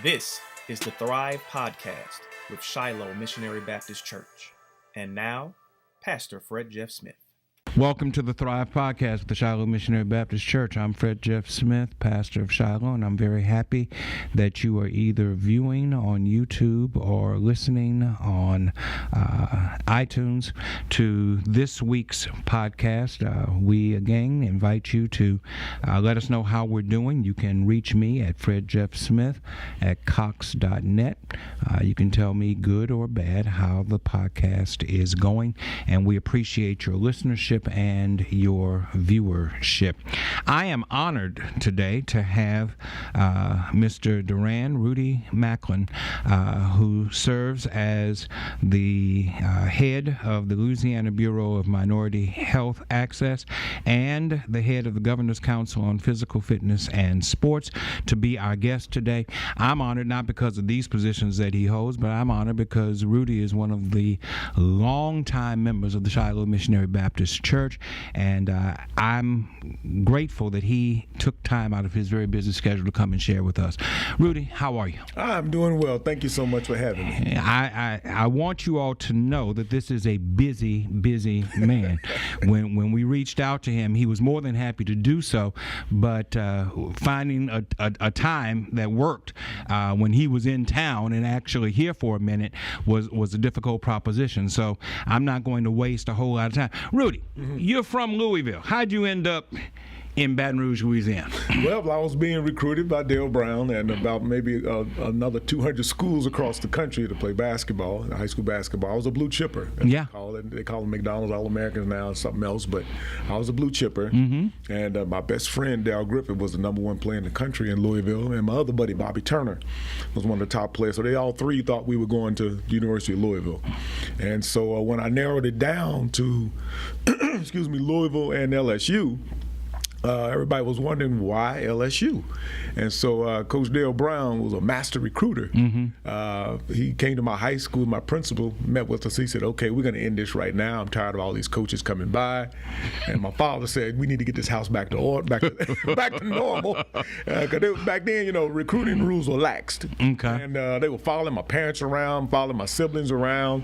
This is the Thrive Podcast with Shiloh Missionary Baptist Church. And now, Pastor Fred Jeff Smith. Welcome to the Thrive Podcast with the Shiloh Missionary Baptist Church. I'm Fred Jeff Smith, pastor of Shiloh, and I'm very happy that you are either viewing on YouTube or listening on iTunes to this week's podcast. We, again, invite you to let us know how we're doing. You can reach me at fredjeffsmith@cox.net. You can tell me good or bad how the podcast is going, and we appreciate your listenership and your viewership. I am honored today to have Mr. Rudy Macklin, who serves as the head of the Louisiana Bureau of Minority Health Access and the head of the Governor's Council on Physical Fitness and Sports, to be our guest today. I'm honored not because of these positions that he holds, but I'm honored because Rudy is one of the longtime members of the Shiloh Missionary Baptist Church, and I'm grateful that he took time out of his very busy schedule to come and share with us. Rudy, how are you? I'm doing well. Thank you so much for having me. I want you all to know that this is a busy man. When we reached out to him, he was more than happy to do so, but finding a time that worked when he was in town and actually here for a minute was a difficult proposition. So I'm not going to waste a whole lot of time. Rudy, you're from Louisville. How'd you end up in Baton Rouge, Louisiana? Well, I was being recruited by Dale Brown and about maybe another 200 schools across the country to play basketball, high school basketball. I was a blue chipper. Yeah. They call them McDonald's All-Americans now, something else, but I was a blue chipper. And my best friend, Dal Griffith, was the number one player in the country in Louisville, and my other buddy, Bobby Turner, was one of the top players. So they all three thought we were going to the University of Louisville. And so when I narrowed it down to, Louisville and LSU, everybody was wondering why LSU. And so Coach Dale Brown was a master recruiter. He came to my high school, my principal met with us. He said, okay, we're going to end this right now. I'm tired of all these coaches coming by. And my father said, we need to get this house back to order, back to normal. Because back then, recruiting rules were laxed. Okay. And they were following my parents around, following my siblings around,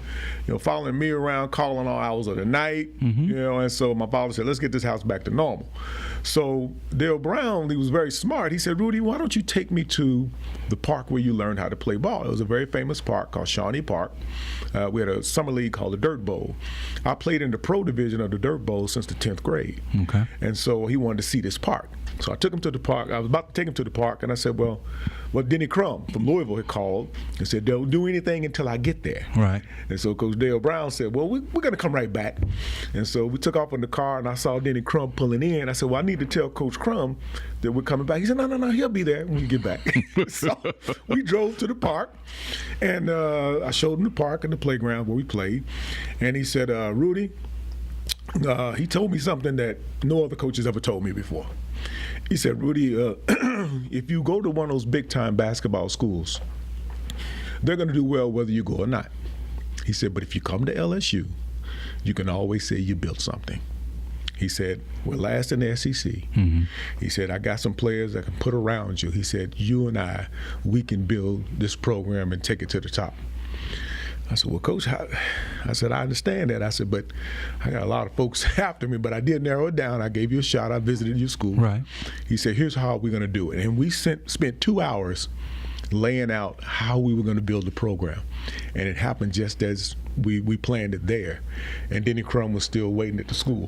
following me around, calling all hours of the night. And so my father said, let's get this house back to normal. So Dale Brown, he was very smart. He said, Rudy, why don't you take me to the park where you learned how to play ball? It was a very famous park called Shawnee Park. We had a summer league called the Dirt Bowl. I played in the pro division of the Dirt Bowl since the 10th grade. Okay. And so he wanted to see this park. So I took him to the park. I was about to take him to the park, and I said, well, Denny Crum from Louisville had called and said, don't do anything until I get there. Right. And so Coach Dale Brown said, well, we're going to come right back. And so we took off in the car, and I saw Denny Crum pulling in. I said, well, I need to tell Coach Crum that we're coming back. He said, no, he'll be there when we get back. So we drove to the park, and I showed him the park and the playground where we played. And he said, Rudy, he told me something that no other coach has ever told me before. He said, Rudy, if you go to one of those big-time basketball schools, they're going to do well whether you go or not. He said, but if you come to LSU, you can always say you built something. He said, we're last in the SEC. He said, I got some players that can put around you. He said, you and we can build this program and take it to the top. I said, well, Coach, I understand that. I said, but I got a lot of folks after me, but I did narrow it down. I gave you a shot. I visited your school. Right. He said, here's how we're going to do it. And we spent 2 hours laying out how we were going to build the program. And it happened just as we planned it there. And Denny Crum was still waiting at the school.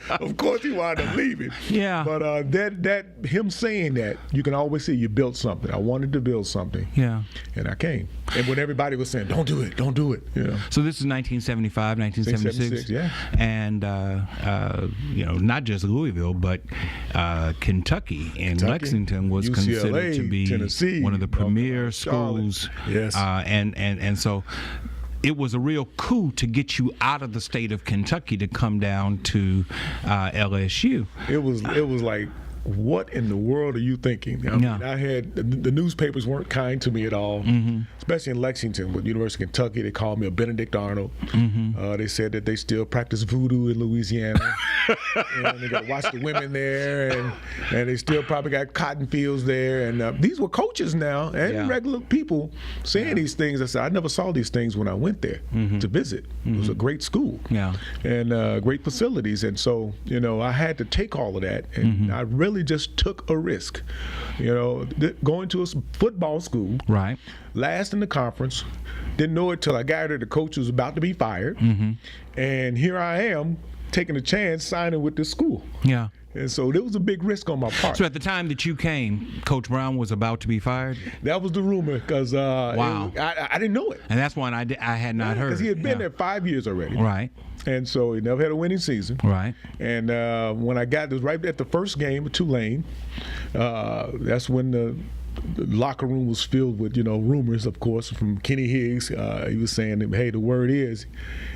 Of course, he wound up leaving. Yeah. But that him saying that, you can always see you built something. I wanted to build something. Yeah. And I came. And when everybody was saying, don't do it. So this is 1975, 1976. Yeah. And, not just Louisville, but Kentucky and Lexington was UCLA, considered to be Tennessee, one of the premier Charlotte. schools. Yes. And so it was a real coup to get you out of the state of Kentucky to come down to LSU. It was like what in the world are you thinking? I mean, I had the newspapers weren't kind to me at all, especially in Lexington with University of Kentucky. They called me a Benedict Arnold. They said that they still practice voodoo in Louisiana, and they got to watch the women there, and they still probably got cotton fields there. And these were coaches now and regular people saying these things. I said I never saw these things when I went there to visit. It was a great school, and great facilities, and so I had to take all of that, and I really just took a risk. Going to a football school, right? Last in the conference, didn't know it till I got there. The coach was about to be fired, and here I am taking a chance, signing with this school. Yeah. And so there was a big risk on my part. So at the time that you came, Coach Brown was about to be fired? That was the rumor, because wow. I didn't know it. And that's one I had not heard. Because he had been there 5 years already. Right. And so he never had a winning season. Right. And when I got this, right at the first game at Tulane, that's when the locker room was filled with, rumors, of course, from Kenny Higgs. He was saying that, hey, the word is,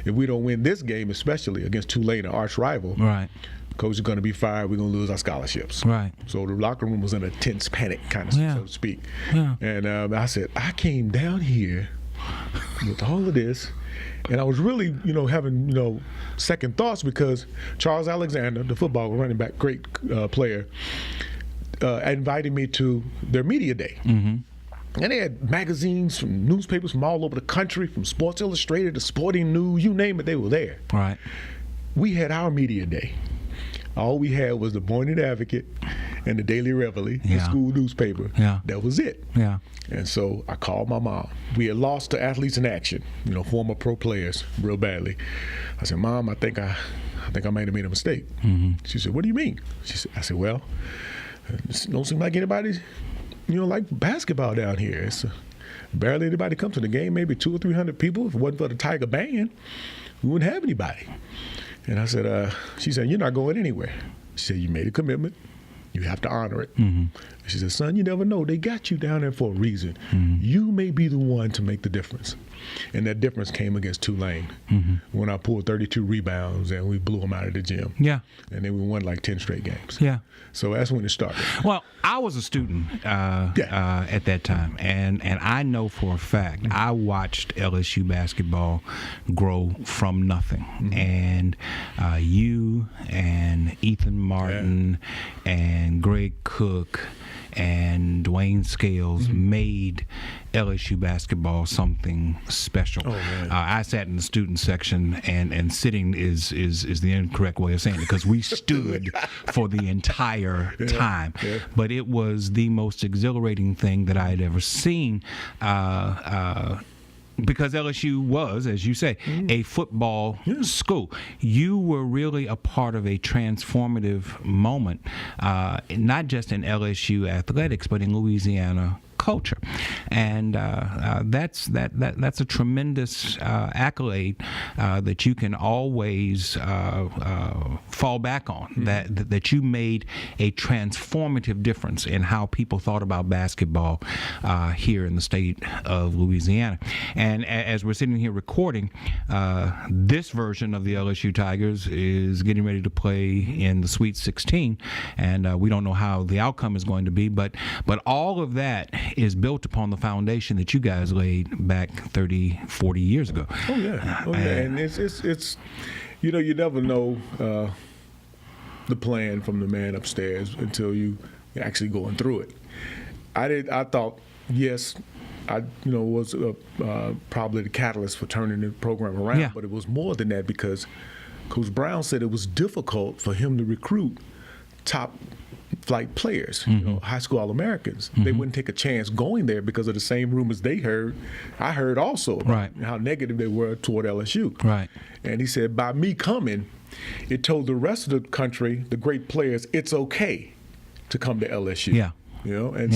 if we don't win this game, especially against Tulane, an arch rival, right, coach is going to be fired. We're going to lose our scholarships. Right. So the locker room was in a tense panic, kind of, so to speak. Yeah. And I said, I came down here with all of this, and I was really, having, second thoughts, because Charles Alexander, the football running back, great player, invited me to their media day. And they had magazines from newspapers from all over the country, from Sports Illustrated to Sporting News, you name it, they were there. Right. We had our media day. All we had was the Morning Advocate and the Daily Reveille, the school newspaper. Yeah. That was it. Yeah. And so I called my mom. We had lost to Athletes in Action, former pro players, real badly. I said, Mom, I think I might have made a mistake. She said, what do you mean? I said, well, it don't seem like anybody, like basketball down here. It's barely anybody comes to the game, maybe 200 or 300 people. If it wasn't for the Tiger Band, we wouldn't have anybody. And I said, she said, you're not going anywhere. She said, you made a commitment. You have to honor it. She said, son, you never know. They got you down there for a reason. You may be the one to make the difference. And that difference came against Tulane when I pulled 32 rebounds and we blew them out of the gym. Yeah. And then we won like 10 straight games. Yeah. So that's when it started. Well, I was a student at that time, and I know for a fact I watched LSU basketball grow from nothing. And you and Ethan Martin and Greg Cook and Dwayne Scales made LSU basketball something special. Oh, man. I sat in the student section, and sitting is the incorrect way of saying it, because we stood for the entire time. Yeah. But it was the most exhilarating thing that I had ever seen. Because LSU was, as you say, a football school. You were really a part of a transformative moment, not just in LSU athletics, but in Louisiana culture. And that's a tremendous accolade that you can always fall back on, that you made a transformative difference in how people thought about basketball here in the state of Louisiana. And as we're sitting here recording, this version of the LSU Tigers is getting ready to play in the Sweet 16, and we don't know how the outcome is going to be, but all of that is built upon the foundation that you guys laid back 30, 40 years ago. Oh yeah, and it's you never know the plan from the man upstairs until you actually going through it. I thought, yes, I was probably the catalyst for turning the program around, but it was more than that, because Coach Brown said it was difficult for him to recruit top flight players, high school All-Americans. They wouldn't take a chance going there because of the same rumors they heard. I heard also about how negative they were toward LSU. Right. And he said, by me coming, it told the rest of the country, the great players, it's okay to come to LSU. Yeah.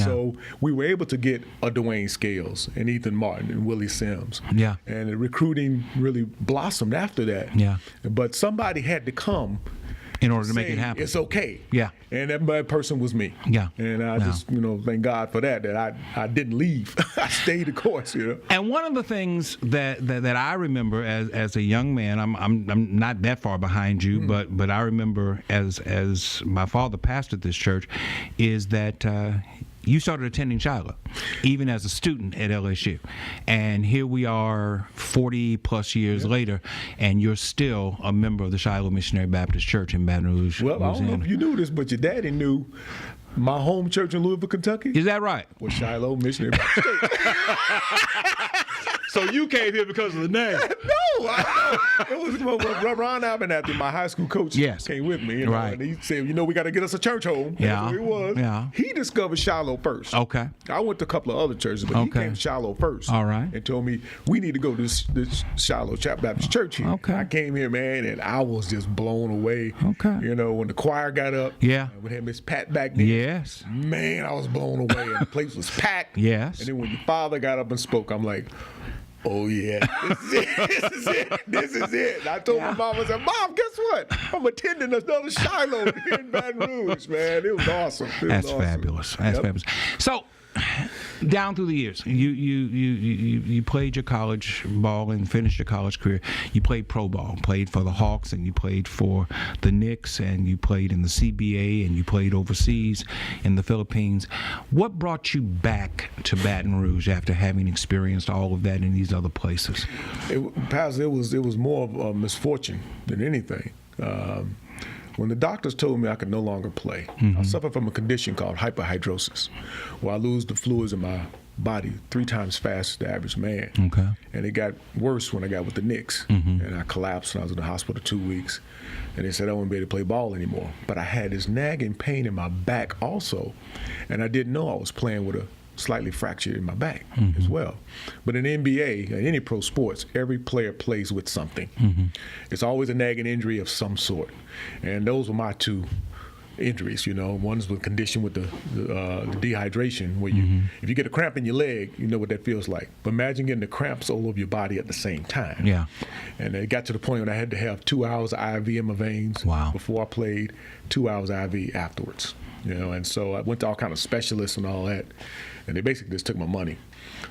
So we were able to get a Dwayne Scales and Ethan Martin and Willie Sims. Yeah. And the recruiting really blossomed after that. Yeah. But somebody had to come in order to make it happen. It's okay. Yeah. And that person was me. Yeah. And I just, thank God for that I didn't leave. I stayed the course, And one of the things that I remember as a young man, I'm not that far behind you, but I remember as my father pastored this church, is that you started attending Shiloh, even as a student at LSU. And here we are 40 plus years later, and you're still a member of the Shiloh Missionary Baptist Church in Baton Rouge, Well, Louisiana. I don't know if you knew this, but your daddy knew my home church in Louisville, Kentucky. Is that right? Was Shiloh Missionary Baptist Church. So you came here because of the name? No, it was Ron Abernathy, my high school coach, came with me. Right. And he said, we got to get us a church home. Yeah. That's what it was. Yeah. He discovered Shiloh first. Okay. I went to a couple of other churches, but he came to Shiloh first. All right. And told me, we need to go to this Shiloh Baptist Church here. Okay. I came here, man, and I was just blown away. Okay. When the choir got up. Yeah. We had Miss Pat back there. Yes. Man, I was blown away. And the place was packed. Yes. And then when your father got up and spoke, I'm like, oh, yeah, this is it. And I told my mom, I said, Mom, guess what? I'm attending another Shiloh here in Baton Rouge, man. It was awesome. That's fabulous. That's fabulous. So, down through the years, you played your college ball and finished your college career. You played pro ball, played for the Hawks, and you played for the Knicks, and you played in the CBA, and you played overseas in the Philippines. What brought you back to Baton Rouge after having experienced all of that in these other places? Pastor, it was more of a misfortune than anything. When the doctors told me I could no longer play, I suffer from a condition called hyperhidrosis, where I lose the fluids in my body 3 times faster than the average man. Okay. And it got worse when I got with the Knicks. And I collapsed, and I was in the hospital 2 weeks. And they said I wouldn't be able to play ball anymore. But I had this nagging pain in my back also, and I didn't know I was playing with a slightly fractured in my back as well. But in the NBA, in any pro sports, every player plays with something. It's always a nagging injury of some sort. And those were my 2 injuries, One's with condition with the dehydration, where if you get a cramp in your leg, you know what that feels like. But imagine getting the cramps all over your body at the same time. Yeah. And it got to the point when I had to have 2 hours of IV in my veins before I played, 2 hours IV afterwards. And so I went to all kind of specialists and all that, and they basically just took my money.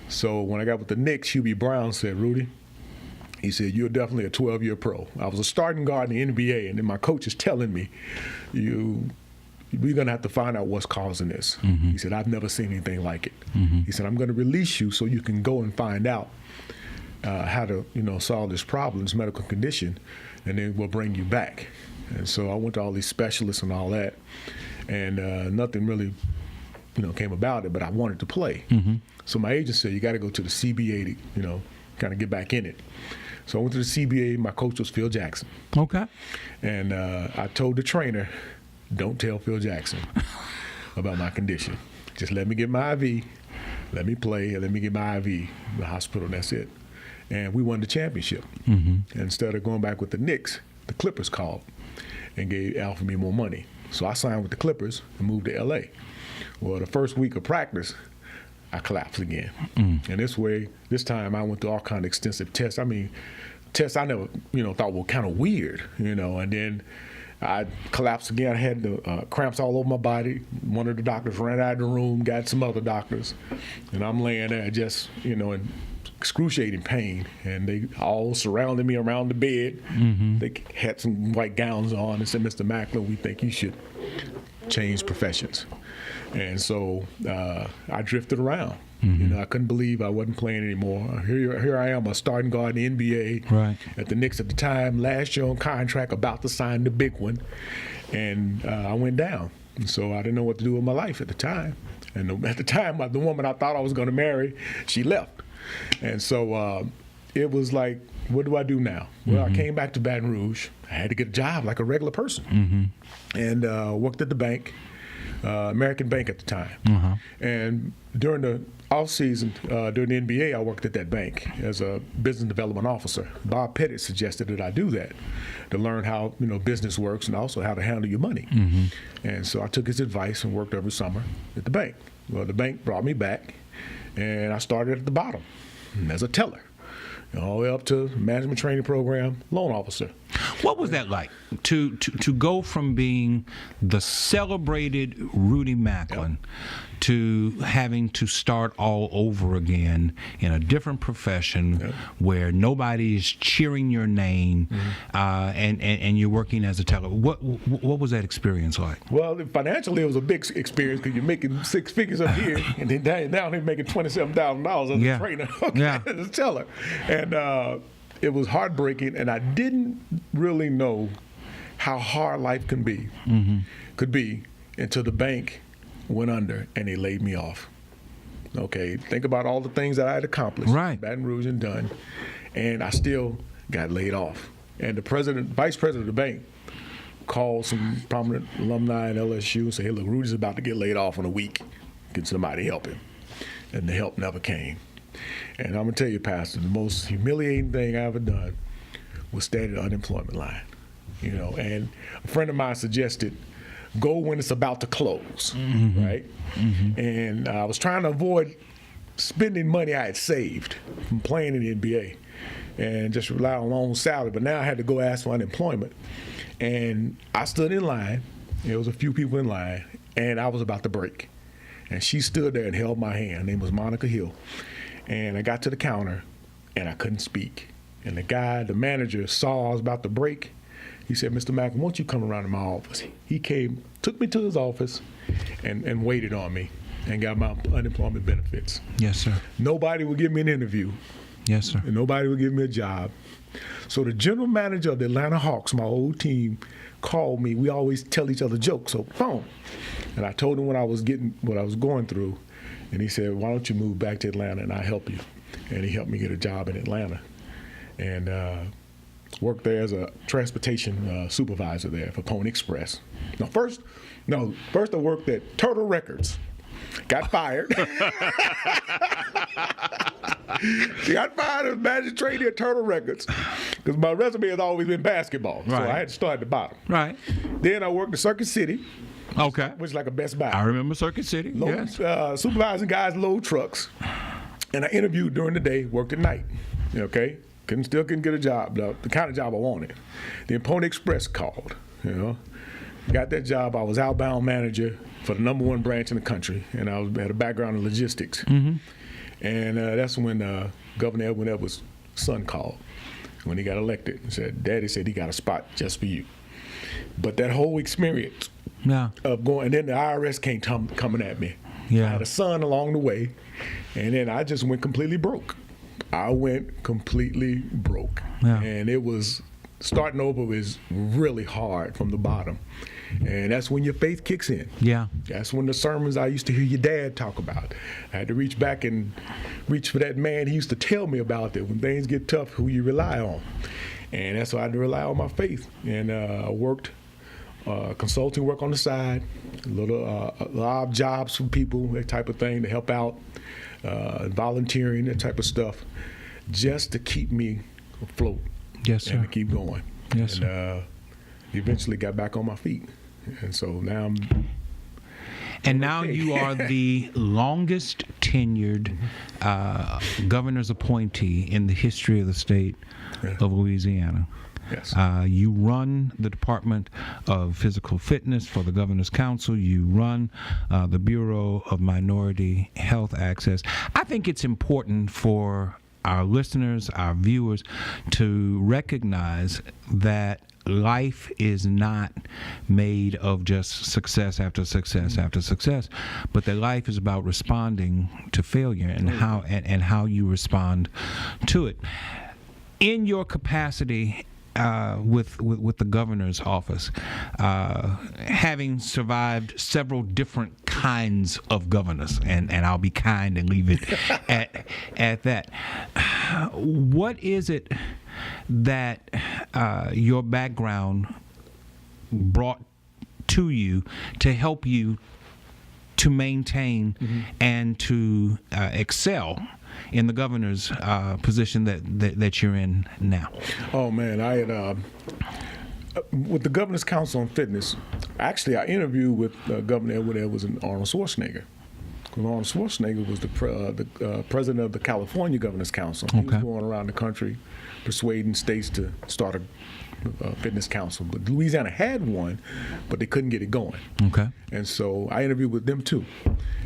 So when I got with the Knicks, Hubie Brown said, Rudy, he said, you're definitely a 12-year pro. I was a starting guard in the NBA, and then my coach is telling me, we're going to have to find out what's causing this. He said, I've never seen anything like it. He said, I'm going to release you so you can go and find out how to, solve this problem, this medical condition, and then we'll bring you back. And so I went to all these specialists and all that, and nothing really, came about it, but I wanted to play. So my agent said, you got to go to the CBA to, kind of get back in it. So I went to the CBA. My coach was Phil Jackson. Okay. And I told the trainer, don't tell Phil Jackson about my condition. Just let me get my IV, let me play, and let me get my IV in the hospital, and that's it. And we won the championship. And instead of going back with the Knicks, the Clippers called and offered me more money. So I signed with the Clippers and moved to L.A. Well, the first week of practice, I collapsed again. And this time I went through all kind of extensive tests. I mean, tests I never, thought were kind of weird, and then I collapsed again. I had the cramps all over my body. One of the doctors ran out of the room, got some other doctors, and I'm laying there just, in excruciating pain, and they all surrounded me around the bed. They had some white gowns on and said, Mr. Macklin, we think you should change professions. And so I drifted around. I couldn't believe I wasn't playing anymore. Here I am, a starting guard in the NBA at the Knicks at the time, last year on contract, about to sign the big one. And I went down. And so I didn't know what to do with my life at the time. And at the time, the woman I thought I was going to marry, she left. And so it was like, what do I do now? Well, I came back to Baton Rouge. I had to get a job like a regular person. And worked at the bank. American Bank at the time. And during the off season, during the NBA, I worked at that bank as a business development officer. Bob Pettit suggested that I do that to learn how business works and also how to handle your money. And so I took his advice and worked every summer at the bank. Well, the bank brought me back, and I started at the bottom as a teller, all the way up to management training program, loan officer. What was that like to go from being the celebrated Rudy Macklin to having to start all over again in a different profession where nobody is cheering your name, and you're working as a teller? What was that experience like? Well, financially, it was a big experience because you're making six figures up here, and then down here making $27,000 as a trainer, as a teller, and it was heartbreaking, and I didn't really know how hard life could be until the bank went under and they laid me off. Okay, think about all the things that I had accomplished, in Baton Rouge and done, and I still got laid off. And the vice president of the bank called some prominent alumni in LSU and said, "Hey, look, Rudy's about to get laid off in a week. Can somebody help him?" And the help never came. And I'm gonna tell you, Pastor, the most humiliating thing I ever done was stand at the unemployment line. And a friend of mine suggested, go when it's about to close, right? And I was trying to avoid spending money I had saved from playing in the NBA and just rely on loan salary. But now I had to go ask for unemployment. And I stood in line. There was a few people in line, and I was about to break. And she stood there and held my hand. Her name was Monica Hill. And I got to the counter, and I couldn't speak. And the manager, saw I was about to break. He said, "Mr. Macklin, won't you come around to my office?" He came, took me to his office, and waited on me and got my unemployment benefits. Yes, sir. Nobody would give me an interview. Yes, sir. And nobody would give me a job. So the general manager of the Atlanta Hawks, my old team, called me. We always tell each other jokes, so phone. And I told him what I was going through. And he said, "Why don't you move back to Atlanta and I'll help you?" And he helped me get a job in Atlanta. And worked there as a transportation supervisor there for Pony Express. First I worked at Turtle Records. Got fired. Got fired as magic trainee at Turtle Records because my resume has always been basketball. So I had to start at the bottom. Right. Then I worked at Circuit City. Okay. Which is like a Best Buy. I remember Circuit City. Supervising guys load trucks. And I interviewed during the day, worked at night. Okay? Still couldn't get a job, the kind of job I wanted. Then Pony Express called, Got that job. I was outbound manager for the #1 branch in the country, and I had a background in logistics. And that's when Governor Edwin Edwards' son called when he got elected and said, "Daddy said he got a spot just for you." But that whole experience of going, and then the IRS came coming at me. I had a son along the way, and then I just went completely broke. And it was starting over is really hard from the bottom. And that's when your faith kicks in. That's when the sermons I used to hear your dad talk about. I had to reach back and reach for that man he used to tell me about that when things get tough, who you rely on. And that's why I had to rely on my faith. And I worked consulting work on the side, a lot of jobs for people, that type of thing to help out, volunteering, that type of stuff, just to keep me afloat. Yes, sir. And to keep going. Yes, sir. Eventually got back on my feet. And so now Now you are the longest tenured governor's appointee in the history of the state of Louisiana. Yes. You run the Department of Physical Fitness for the Governor's Council. You run the Bureau of Minority Health Access. I think it's important for our listeners, our viewers, to recognize that life is not made of just success after success after success, but that life is about responding to failure and how you respond to it. In your capacity with the governor's office, having survived several different kinds of governors, and I'll be kind and leave it at that. What is it that your background brought to you to help you to maintain and to excel in the governor's position that you're in now? Oh man, I had with the Governor's Council on Fitness. Actually, I interviewed with Governor Edward Edwards and Arnold Schwarzenegger. Arnold Schwarzenegger was the president of the California Governor's Council. He was going around the country persuading states to start a Fitness Council. But Louisiana had one, but they couldn't get it going. Okay. And so I interviewed with them too.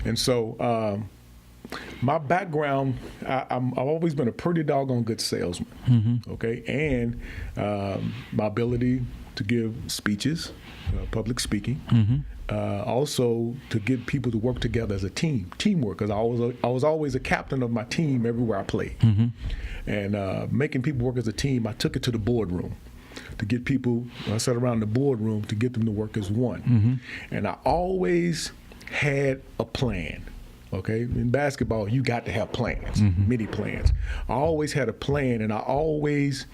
And so my background, I've always been a pretty doggone good salesman, okay? And my ability to give speeches, public speaking, also to get people to work together as a teamwork, because I was always a captain of my team everywhere I played. And making people work as a team, I took it to the boardroom to get people, I sat around the boardroom to get them to work as one. And I always had a plan. Okay, in basketball, you got to have plans, many plans. I always had a plan, and I always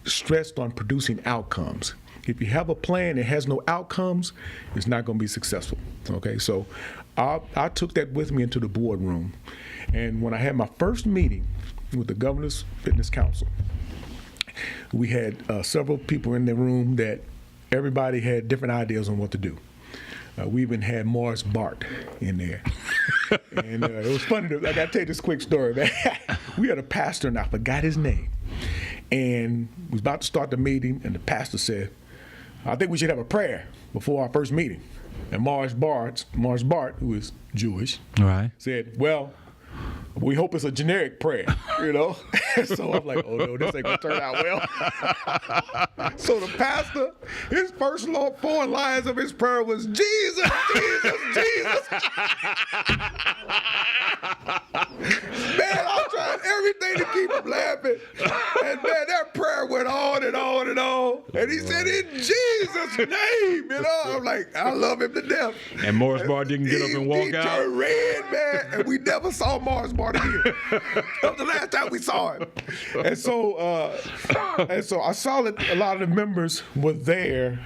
stressed on producing outcomes. If you have a plan that has no outcomes, it's not going to be successful. Okay, so I took that with me into the boardroom, and when I had my first meeting with the Governor's Fitness Council, we had several people in the room that everybody had different ideas on what to do. We even had Morris Bart in there. And it was funny. I got to tell you this quick story, man. We had a pastor, and I forgot his name. And we was about to start the meeting, and the pastor said, I think we should have a prayer before our first meeting. And Morris Bart, who is Jewish, said, well, we hope it's a generic prayer, you know? So I'm like, oh no, this ain't gonna turn out well. So the pastor, his first 4 lines of his prayer was, Jesus, Jesus, Jesus. Man, I tried everything to keep him laughing. And man, that prayer went on and on and on. And he said, in Jesus' name, you know? I'm like, I love him to death. And Morris Bart didn't get up and walk out? He turned red, man, and we never saw Morris Bart again. That was the last time we saw him. And so I saw that a lot of the members were there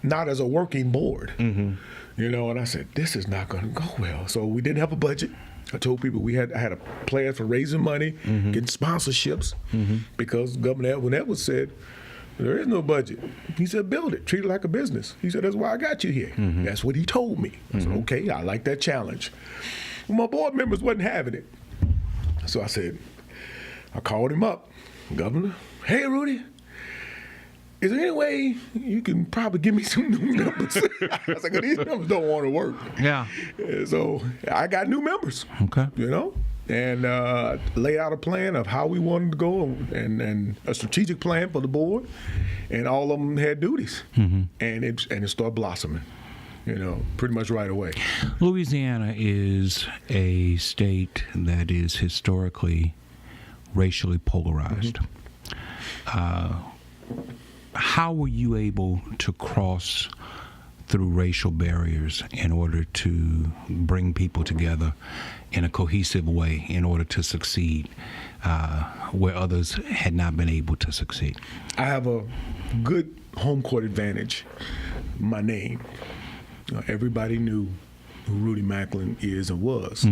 not as a working board, you know, and I said, this is not going to go well. So we didn't have a budget. I told people I had a plan for raising money, getting sponsorships, because Governor Edwin Edwards said, there is no budget. He said, build it, treat it like a business. He said, that's why I got you here. That's what he told me. I said, okay, I like that challenge. Well, my board members wasn't having it. So I called him up, Governor, hey, Rudy, is there any way you can probably give me some new members? I said, these members don't want to work. Yeah. So I got new members, you know, and laid out a plan of how we wanted to go and a strategic plan for the board, and all of them had duties, and it started blossoming. You know, pretty much right away. Louisiana is a state that is historically racially polarized. How were you able to cross through racial barriers in order to bring people together in a cohesive way in order to succeed where others had not been able to succeed? I have a good home court advantage. My name. Everybody knew who Rudy Macklin is and was.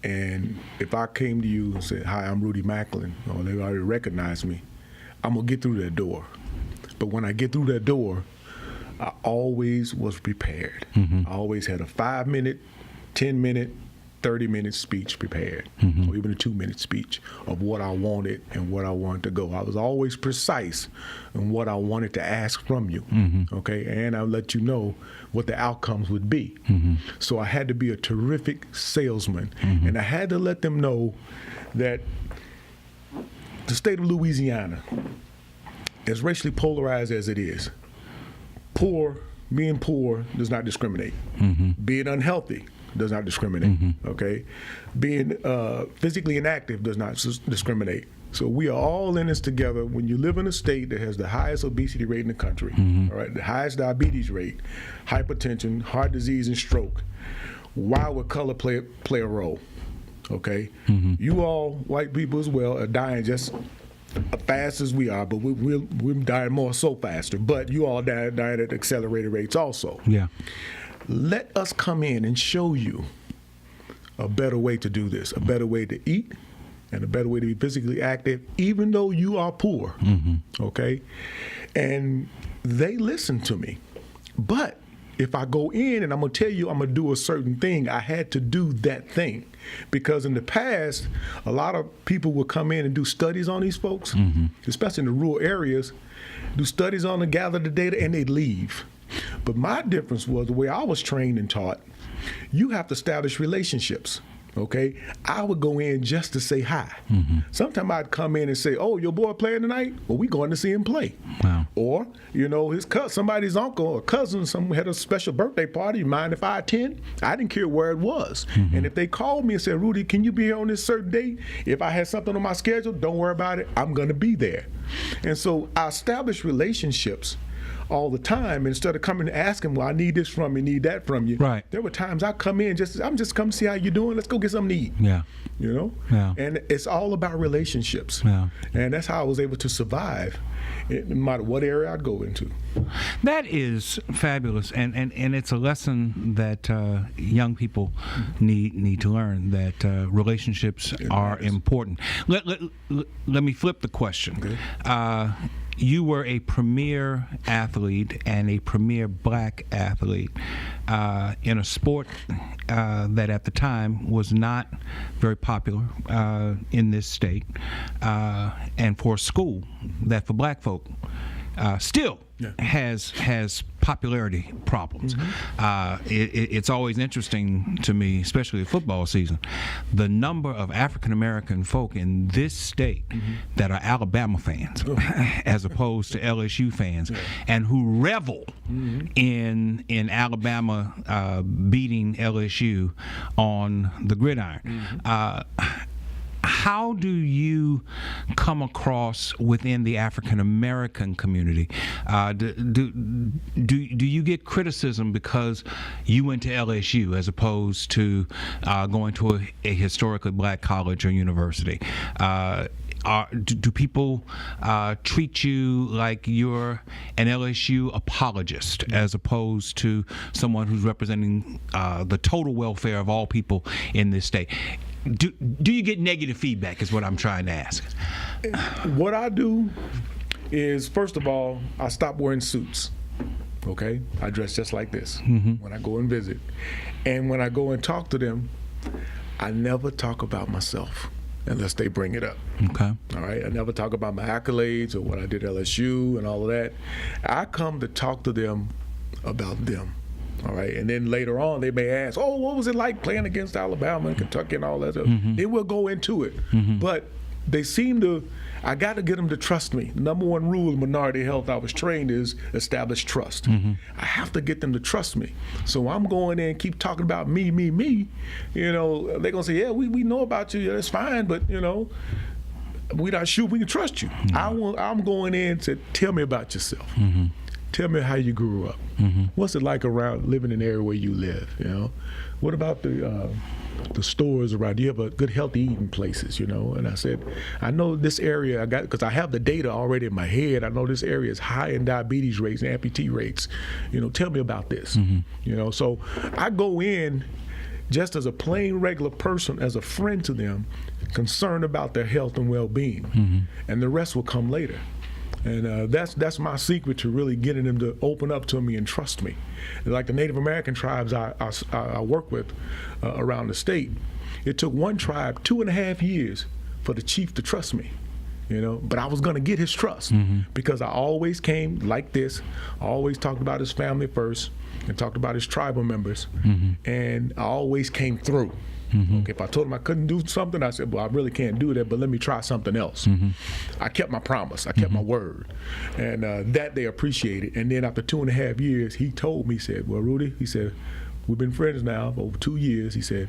And if I came to you and said, hi, I'm Rudy Macklin, or they already recognized me, I'm going to get through that door. But when I get through that door, I always was prepared. I always had a 5-minute, 10-minute, 30-minute speech prepared, or even a 2-minute speech of what I wanted and what I wanted to go. I was always precise in what I wanted to ask from you, okay? And I'll let you know what the outcomes would be. So I had to be a terrific salesman, and I had to let them know that the state of Louisiana, as racially polarized as it is, being poor does not discriminate. Being unhealthy does not discriminate, okay? Being physically inactive does not discriminate. So we are all in this together. When you live in a state that has the highest obesity rate in the country, all right, the highest diabetes rate, hypertension, heart disease, and stroke, why would color play a role, okay? You all, white people as well, are dying just as fast as we are, but we're dying more so faster. But you all dying at accelerated rates also. Yeah. Let us come in and show you a better way to do this, a better way to eat, and a better way to be physically active, even though you are poor, okay? And they listened to me. But if I go in and I'm going to tell you I'm going to do a certain thing, I had to do that thing. Because in the past, a lot of people would come in and do studies on these folks, especially in the rural areas, do studies on them, gather the data, and they'd leave. But my difference was the way I was trained and taught, you have to establish relationships. Okay, I would go in just to say hi. Sometimes I'd come in and say, "Oh, your boy playing tonight? Well, we going to see him play." Wow. Or, somebody's uncle or cousin, someone had a special birthday party. You mind if I attend? I didn't care where it was. And if they called me and said, "Rudy, can you be here on this certain date?" If I had something on my schedule, don't worry about it. I'm going to be there. And so I established relationships all the time. Instead of coming and asking, well, I need this from you, need that from you. Right. There were times I come in, I'm just come to see how you're doing. Let's go get something to eat. Yeah. You know? Yeah. And it's all about relationships. Yeah. And that's how I was able to survive no matter what area I'd go into. That is fabulous, and it's a lesson that young people need to learn, that relationships are important. Let me flip the question. Okay. You were a premier athlete and a premier black athlete in a sport that at the time was not very popular in this state, and for a school that for black folk still has popularity problems. It's always interesting to me, especially the football season, the number of African American folk in this state that are Alabama fans as opposed to LSU fans, and who revel in Alabama beating LSU on the gridiron. How do you come across within the African American community? Do you get criticism because you went to LSU as opposed to going to a historically black college or university? Do people treat you like you're an LSU apologist as opposed to someone who's representing the total welfare of all people in this state? Do you get negative feedback is what I'm trying to ask. What I do is, first of all, I stop wearing suits. Okay? I dress just like this when I go and visit. And when I go and talk to them, I never talk about myself unless they bring it up. Okay. All right? I never talk about my accolades or what I did at LSU and all of that. I come to talk to them about them. All right, and then later on they may ask, "Oh, what was it like playing against Alabama and Kentucky and all that stuff?" They will go into it, but they seem to. I got to get them to trust me. Number one rule of minority health I was trained is establish trust. I have to get them to trust me. So I'm going in and keep talking about me. You know, they're gonna say, "Yeah, we know about you. Yeah, that's fine, but you know, we're not sure we can trust you." I'm going in to tell me about yourself. Tell me how you grew up. What's it like around living in the area where you live? You know, what about the stores around? Do you have a good healthy eating places? You know, and I said, I know this area. Because I have the data already in my head. I know this area is high in diabetes rates and amputee rates. You know, tell me about this. You know, so I go in just as a plain regular person, as a friend to them, concerned about their health and well-being, and the rest will come later. And that's my secret to really getting them to open up to me and trust me. Like the Native American tribes I work with around the state, it took one tribe 2.5 years for the chief to trust me. You know, but I was going to get his trust because I always came like this. I always talked about his family first and talked about his tribal members, and I always came through. Okay, if I told him I couldn't do something, I said, well, I really can't do that, but let me try something else. I kept my promise. I kept my word. And that they appreciated. And then after 2.5 years, he told me, he said, well, Rudy, he said, we've been friends now for over 2 years. He said,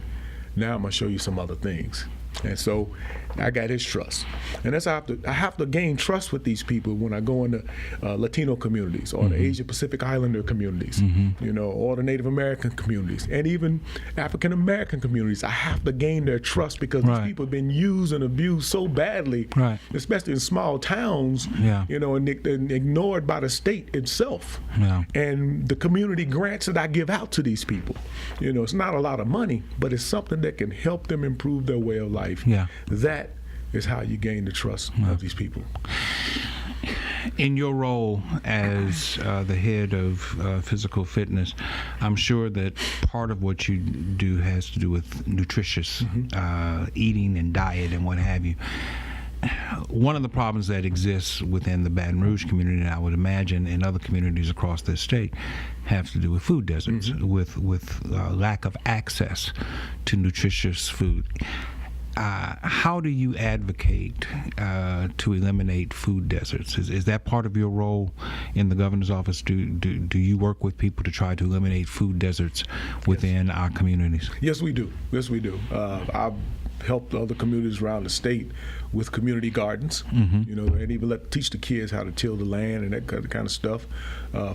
now I'm going to show you some other things. And so I got his trust. And that's how I have to gain trust with these people when I go into Latino communities or the Asia Pacific Islander communities, you know, or the Native American communities, and even African American communities. I have to gain their trust because these people have been used and abused so badly, especially in small towns, you know, and ignored by the state itself. And the community grants that I give out to these people, you know, it's not a lot of money, but it's something that can help them improve their way of life. That is how you gain the trust of these people. In your role as the head of physical fitness, I'm sure that part of what you do has to do with nutritious eating and diet and what have you. One of the problems that exists within the Baton Rouge community, and I would imagine in other communities across this state, have to do with food deserts, with lack of access to nutritious food. How do you advocate to eliminate food deserts? Is that part of your role in the governor's office? Do you work with people to try to eliminate food deserts within our communities? Yes, we do. Yes, we do. I've helped other communities around the state with community gardens, and even teach the kids how to till the land and that kind of stuff.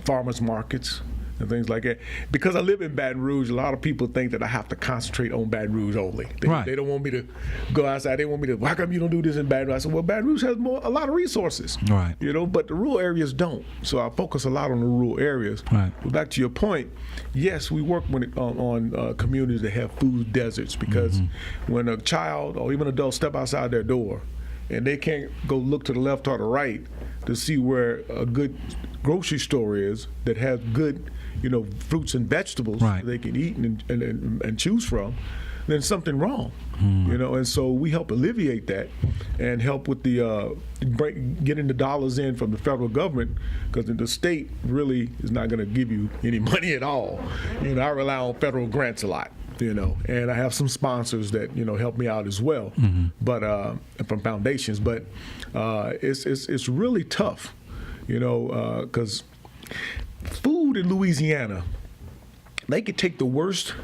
Farmers markets and things like that. Because I live in Baton Rouge, a lot of people think that I have to concentrate on Baton Rouge only. They don't want me to go outside. They want me to, why come you don't do this in Baton Rouge? I said, well, Baton Rouge has a lot of resources, right? But the rural areas don't. So I focus a lot on the rural areas. Right. But back to your point, yes, we work on communities that have food deserts, because when a child or even adult step outside their door and they can't go look to the left or the right to see where a good grocery store is that has good, fruits and vegetables they can eat and choose from, then something wrong. And so we help alleviate that and help with the getting the dollars in from the federal government, because the state really is not going to give you any money at all. I rely on federal grants a lot. And I have some sponsors that help me out as well, but from foundations. But it's really tough, because food in Louisiana, they could take the worst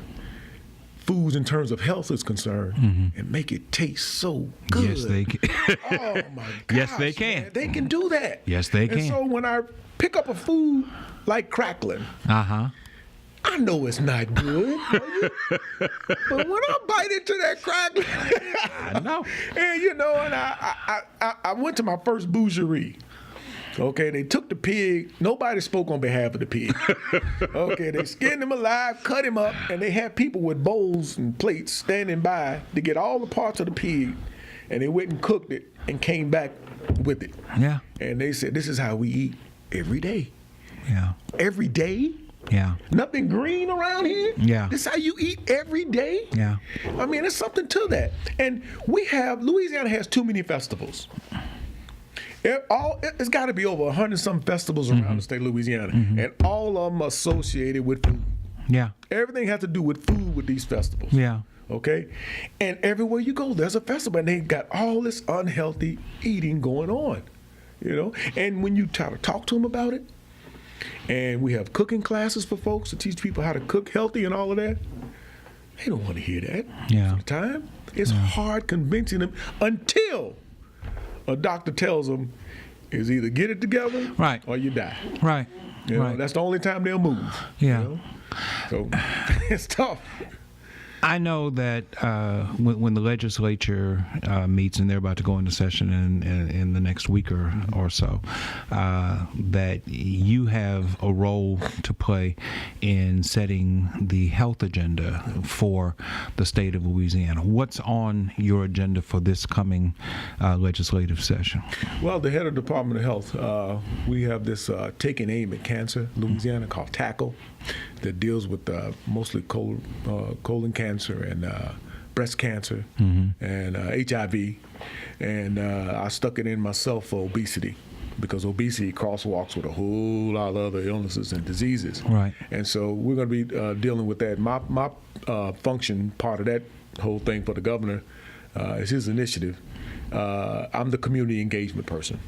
foods in terms of health is concerned and make it taste so good. Yes, they can. Oh my gosh, yes, they can. Man, they can do that. Yes, they can. And so when I pick up a food like crackling, I know it's not good, but when I bite into that crackling, I know. And I went to my first boucherie. Okay, they took the pig. Nobody spoke on behalf of the pig. Okay, they skinned him alive, cut him up, and they had people with bowls and plates standing by to get all the parts of the pig, and they went and cooked it and came back with it. Yeah. And they said, this is how we eat every day. Yeah. Every day? Yeah. Nothing green around here? Yeah. This is how you eat every day? Yeah. I mean, there's something to that. And Louisiana has too many festivals. It's got to be over 100-some festivals around the state of Louisiana, and all of them associated with food. Yeah. Everything has to do with food with these festivals. Yeah. Okay? And everywhere you go, there's a festival, and they got all this unhealthy eating going on, And when you try to talk to them about it, and we have cooking classes for folks to teach people how to cook healthy and all of that, they don't want to hear that. Yeah. At the time, it's hard convincing them until a doctor tells them is either get it together or you die. Right. That's the only time they'll move. Yeah. So it's tough. I know that when the legislature meets, and they're about to go into session in the next week or so, that you have a role to play in setting the health agenda for the state of Louisiana. What's on your agenda for this coming legislative session? Well, the head of the Department of Health, we have this Taking Aim at Cancer, Louisiana, called TACKLE, that deals with mostly colon cancer and breast cancer and HIV. And I stuck it in myself for obesity, because obesity crosswalks with a whole lot of other illnesses and diseases. Right. And so we're going to be dealing with that. My function, part of that whole thing for the governor, is his initiative. I'm the community engagement person,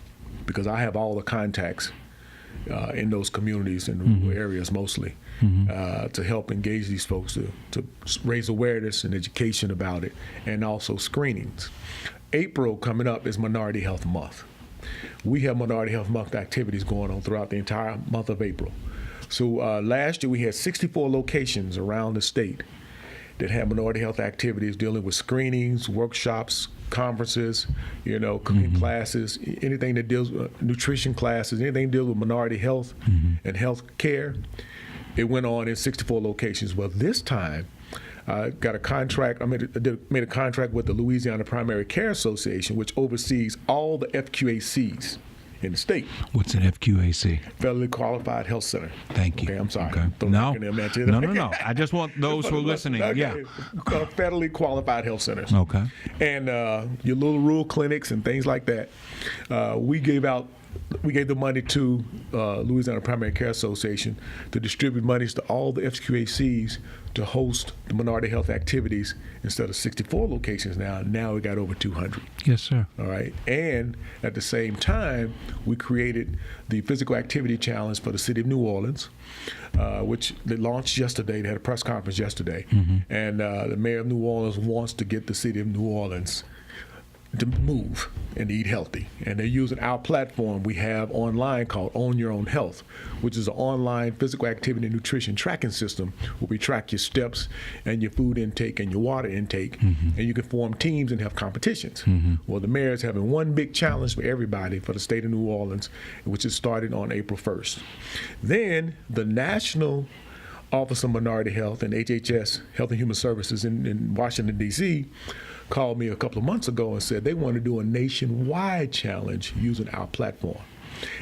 because I have all the contacts in those communities and rural areas mostly, to help engage these folks to raise awareness and education about it, and also screenings. April coming up is Minority Health Month. We have Minority Health Month activities going on throughout the entire month of April. So last year we had 64 locations around the state that had minority health activities dealing with screenings, workshops, conferences, cooking classes, anything that deals with nutrition classes, anything that deals with minority health and health care. It went on in 64 locations. Well, this time, I got a contract. I made a contract with the Louisiana Primary Care Association, which oversees all the FQACs in the state. What's an FQAC? Federally Qualified Health Center. Thank you. Okay, I'm sorry. Okay. No. I just want those who are listening. Okay. Yeah. Federally Qualified Health Centers. Okay. And your little rural clinics and things like that. We gave the money to Louisiana Primary Care Association to distribute monies to all the FQACs to host the minority health activities instead of 64 locations now. Now we got over 200. Yes, sir. All right. And at the same time, we created the Physical Activity Challenge for the city of New Orleans, which they launched yesterday. They had a press conference yesterday. And the mayor of New Orleans wants to get the city of New Orleans to move and eat healthy. And they're using our platform we have online called Own Your Own Health, which is an online physical activity and nutrition tracking system where we track your steps and your food intake and your water intake, and you can form teams and have competitions. Well, the mayor is having one big challenge for everybody for the state of New Orleans, which is starting on April 1st. Then the National Office of Minority Health and HHS, Health and Human Services in Washington, D.C., called me a couple of months ago and said they want to do a nationwide challenge using our platform.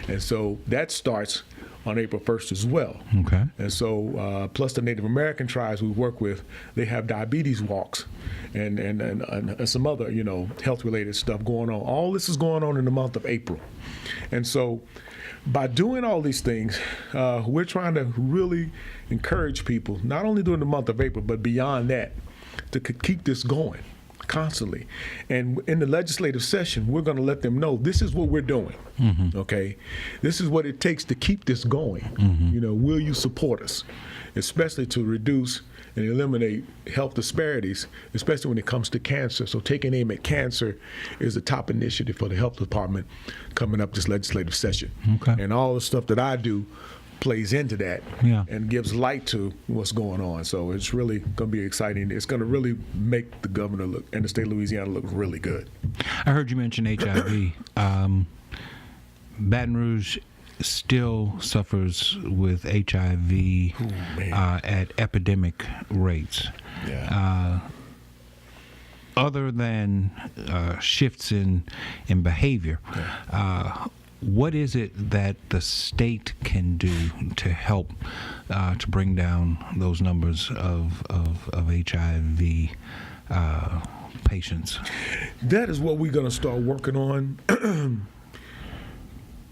And so that starts on April 1st as well. Okay. And so plus the Native American tribes we work with, they have diabetes walks and some other, health-related stuff going on. All this is going on in the month of April. And so by doing all these things, we're trying to really encourage people, not only during the month of April, but beyond that, to keep this going constantly. And in the legislative session, we're going to let them know this is what we're doing. Okay, this is what it takes to keep this going. Will you support us, especially to reduce and eliminate health disparities, especially when it comes to cancer. So taking aim at cancer is a top initiative for the health department coming up this legislative session. Okay. And all the stuff that I do plays into that and gives light to what's going on. So it's really going to be exciting. It's going to really make the governor look and the state of Louisiana look really good. I heard you mention HIV. Baton Rouge still suffers with HIV at epidemic rates. Yeah. Other than shifts in behavior, what is it that the state can do to help to bring down those numbers of HIV patients? That is what we're going to start working on.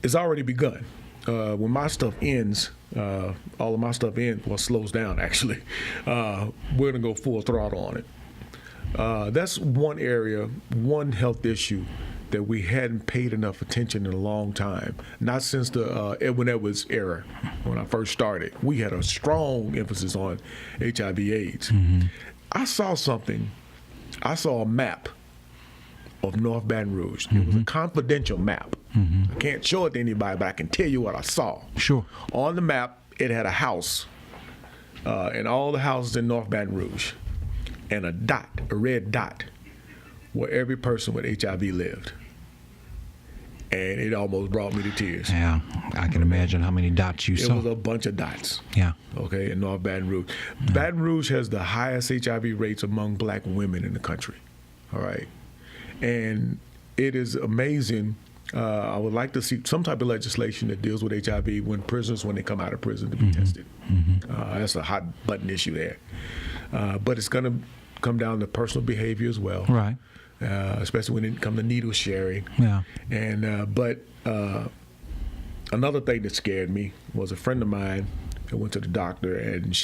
It's already begun. When my stuff ends, all of my stuff slows down actually, we're going to go full throttle on it. That's one area, one health issue that we hadn't paid enough attention in a long time. Not since the Edwin Edwards era, when I first started. We had a strong emphasis on HIV/AIDS. I saw something. I saw a map of North Baton Rouge. It was a confidential map. I can't show it to anybody, but I can tell you what I saw. Sure. On the map, it had a house, and all the houses in North Baton Rouge, and a dot, a red dot, where every person with HIV lived. And it almost brought me to tears. Yeah, I can imagine how many dots you saw. It was a bunch of dots. Yeah. Okay, in North Baton Rouge. Baton Rouge has the highest HIV rates among black women in the country. All right. And it is amazing. I would like to see some type of legislation that deals with HIV when they come out of prison to be tested. That's a hot button issue there. But it's going to come down to personal behavior as well. Right. Especially when it comes to needle sharing. Yeah. And but another thing that scared me was a friend of mine that went to the doctor, and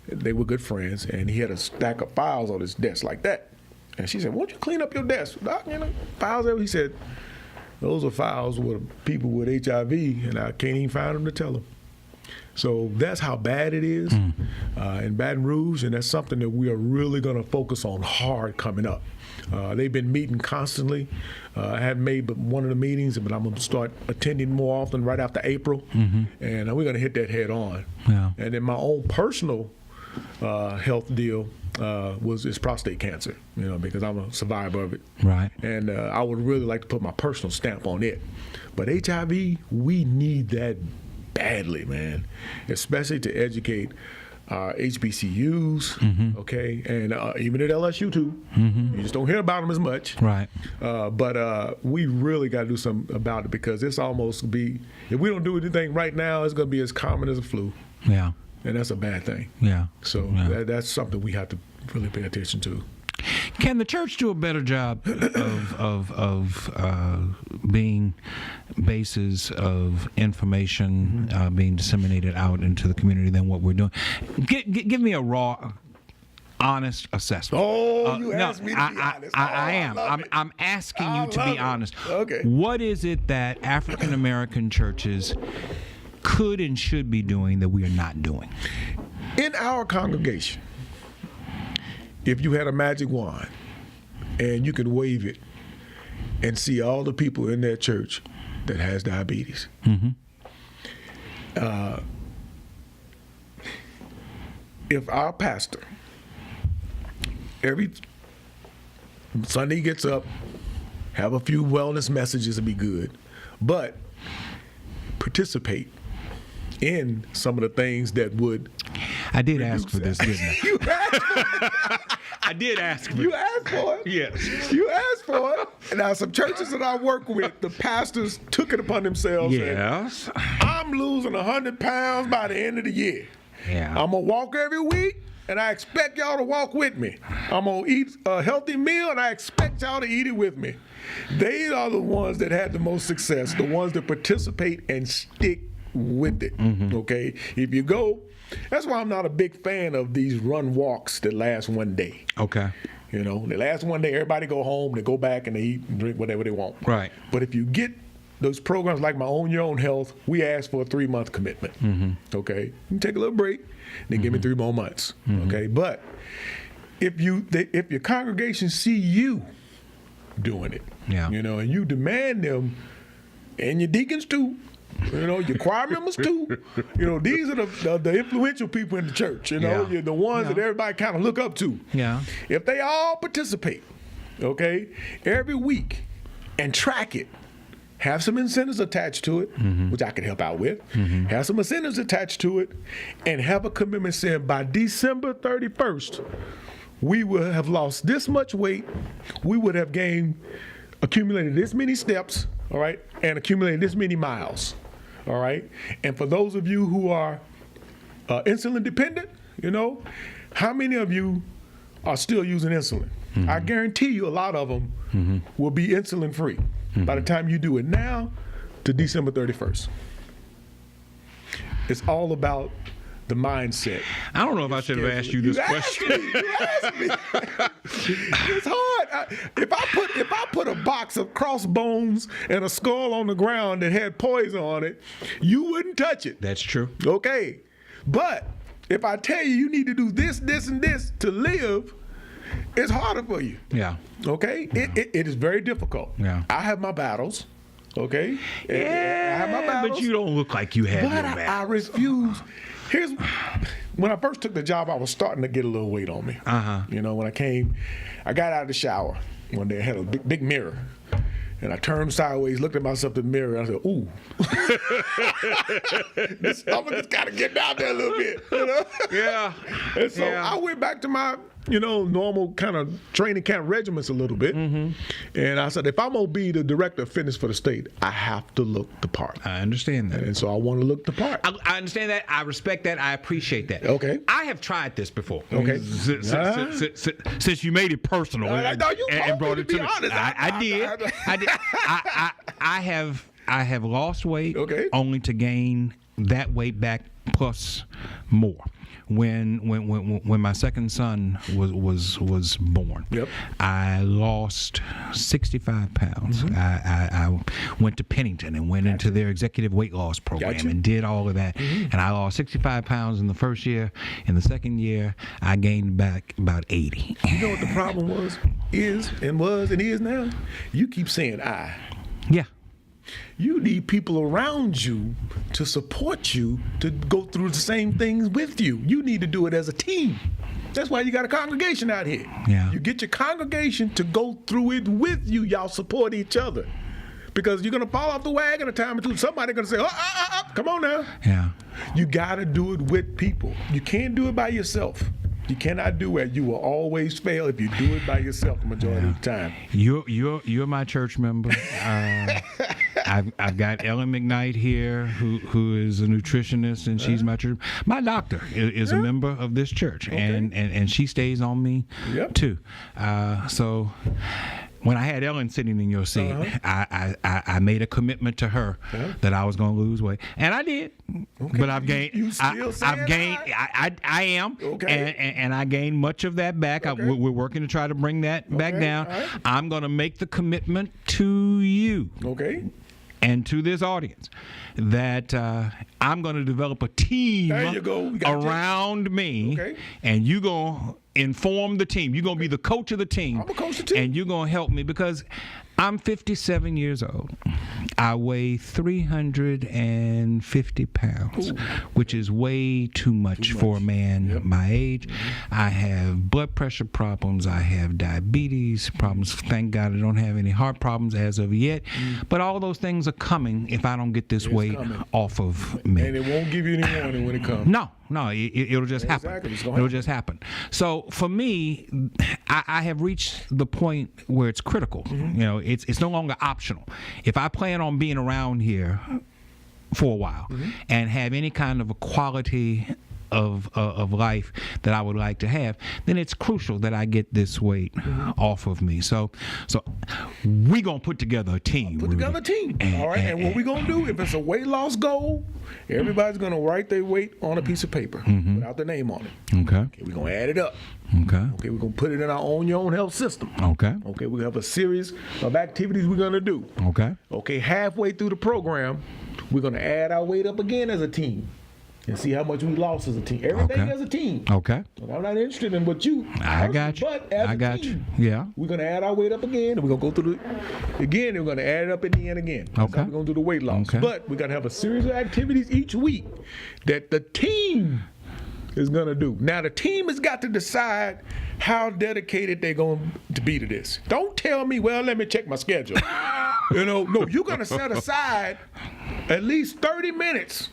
they were good friends, and he had a stack of files on his desk like that. And she said, "Won't you clean up your desk, doc? Files there." He said, "Those are files with people with HIV, and I can't even find them to tell them." So that's how bad it is in Baton Rouge, and that's something that we are really going to focus on hard coming up. They've been meeting constantly. I haven't made but one of the meetings, but I'm going to start attending more often right after April, and we're going to hit that head on. Yeah. And then my own personal health deal is prostate cancer, because I'm a survivor of it. Right. And I would really like to put my personal stamp on it. But HIV, we need that badly, man, especially to educate HBCUs, okay, and even at LSU too. You just don't hear about them as much. Right. But we really got to do something about it, because it's almost if we don't do anything right now, it's going to be as common as a flu. Yeah. And that's a bad thing. Yeah. So that's something we have to really pay attention to. Can the church do a better job of being bases of information being disseminated out into the community than what we're doing? Give me a raw, honest assessment. Oh, you asked me to be honest. I am. I'm asking you to be honest. Okay. What is it that African American churches could and should be doing that we are not doing? In our congregation, if you had a magic wand and you could wave it and see all the people in that church that has diabetes, if our pastor every Sunday gets up, have a few wellness messages would be good, but participate in some of the things that would. I did ask for this, didn't I? You asked for it. I did ask for it. You asked for it. Yes. You asked for it. And now some churches that I work with, the pastors took it upon themselves. Yes. I'm losing 100 pounds by the end of the year. Yeah. I'm going to walk every week, and I expect y'all to walk with me. I'm going to eat a healthy meal, and I expect y'all to eat it with me. They are the ones that had the most success, the ones that participate and stick with it. Okay? If you go, that's why I'm not a big fan of these run walks that last one day. Okay. You know, they last one day, everybody go home, they go back and they eat and drink whatever they want. Right. But if you get those programs like my Own Your Own Health, we ask for a 3-month commitment. Okay. You take a little break, then give me 3 more months. Okay. But if your congregation see you doing it, you know, and you demand them, and your deacons too, you know, your choir members too. You know, these are the influential people in the church. You know, you're the ones that everybody kind of look up to. Yeah. If they all participate, okay, every week and track it, have some incentives attached to it, which I can help out with. Have some incentives attached to it, and have a commitment saying by December 31st, we will have lost this much weight. We would have accumulated this many steps, all right, and accumulated this many miles. All right, and for those of you who are insulin dependent, you know, how many of you are still using insulin? I guarantee you a lot of them will be insulin free by the time you do it now to December 31st. It's all about the mindset. I don't know if I should have asked you this question. You asked me. It's hard. If I put a box of crossbones and a skull on the ground that had poison on it, you wouldn't touch it. That's true. Okay. But if I tell you need to do this, this, and this to live, it's harder for you. Yeah. Okay? Yeah. It is very difficult. Yeah. I have my battles. Okay? Yeah, I have my battles. but you don't look like you had your battles. I refuse. When I first took the job, I was starting to get a little weight on me. You know, when I got out of the shower one day. I had a big mirror. And I turned sideways, looked at myself in the mirror, and I said, ooh. The stomach has got to get down there a little bit. You know? Yeah. And so I went back to my, normal kind of training camp regiments a little bit. And I said, if I'm going to be the director of fitness for the state, I have to look the part. I understand that. And so I want to look the part. I understand that. I respect that. I appreciate that. Okay. I have tried this before. Okay. Since you made it personal and brought it to me. Honest. I did. I have lost weight only to gain that weight back plus more. When my second son was born, I lost 65 pounds. I went to Pennington and went into their executive weight loss program and did all of that. And I lost 65 pounds in the first year. In the second year, I gained back about 80. You know what the problem is now? You keep saying I. Yeah. You need people around you to support you to go through the same things with you. You need to do it as a team. That's why you got a congregation out here. Yeah. You get your congregation to go through it with you. Y'all support each other. Because you're going to fall off the wagon a time or two. Somebody's going to say, come on now. Yeah. You got to do it with people. You can't do it by yourself. You cannot do it. You will always fail if you do it by yourself the majority of the time. You're my church member. I've got Ellen McKnight here, who is a nutritionist, and she's my church. My doctor is a member of this church, and she stays on me too. So when I had Ellen sitting in your seat, I made a commitment to her that I was going to lose weight, and I did. Okay. But I've gained. I am. Okay. And I gained much of that back. Okay. We're working to try to bring that back down. Right. I'm going to make the commitment to you. Okay. And to this audience, that I'm going to develop a team around me, and you're going to inform the team. You're going to be the coach of the team. I'm a coach of the team. And you're going to help me because I'm 57 years old. I weigh 350 pounds, which is way too much for a man my age. I have blood pressure problems. I have diabetes problems. Thank God I don't have any heart problems as of yet. But all those things are coming if I don't get this weight off of me. And it won't give you any warning when it comes. No, it'll just happen. It'll just happen. So for me, I have reached the point where it's critical. You know, it's no longer optional. If I plan on being around here for a while and have any kind of a quality of life that I would like to have, then it's crucial that I get this weight off of me. So we're going to put together a team. All right, and what we're going to do, if it's a weight loss goal, everybody's going to write their weight on a piece of paper without their name on it. Okay. We're going to add it up. Okay, we're going to put it in our own Your Own Health system. Okay, we're going to have a series of activities we're going to do. Okay, halfway through the program, we're going to add our weight up again as a team and see how much we lost as a team. Everything as a team. Okay. I'm not interested in what you. I got you. But as a team, yeah. We're going to add our weight up again, and we're going to go through again, and we're going to add it up at the end again. That's how we're going to do the weight loss. Okay. But we're going to have a series of activities each week that the team is going to do. Now, the team has got to decide how dedicated they're going to be to this. Don't tell me, well, let me check my schedule. No, you're going to set aside at least 30 minutes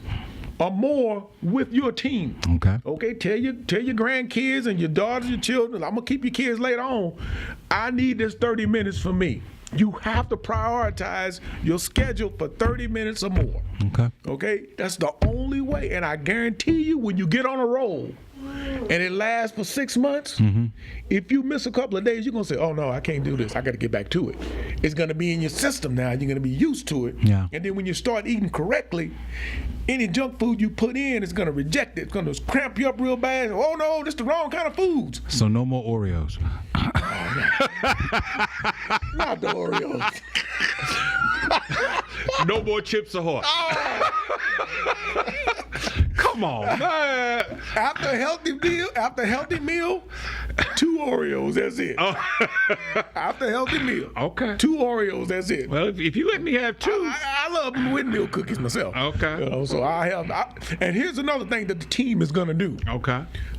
or more with your team. Okay. Tell your grandkids and your daughters, your children. I'm gonna keep your kids later on. I need this 30 minutes for me. You have to prioritize your schedule for 30 minutes or more. Okay. That's the only way. And I guarantee you, when you get on a roll and it lasts for 6 months, if you miss a couple of days, you're going to say, oh, no, I can't do this. I got to get back to it. It's going to be in your system now. You're going to be used to it. Yeah. And then when you start eating correctly, any junk food you put in is going to reject it. It's going to cramp you up real bad. Oh, no, this is the wrong kind of foods. So no more Oreos. Not the Oreos. No more Chips Ahoy. Come on, man. After a healthy meal, 2 Oreos, that's it. After a healthy meal. 2 Oreos, that's it. Well, if you let me have 2. I love windmill cookies myself. So and here's another thing that the team is going to do.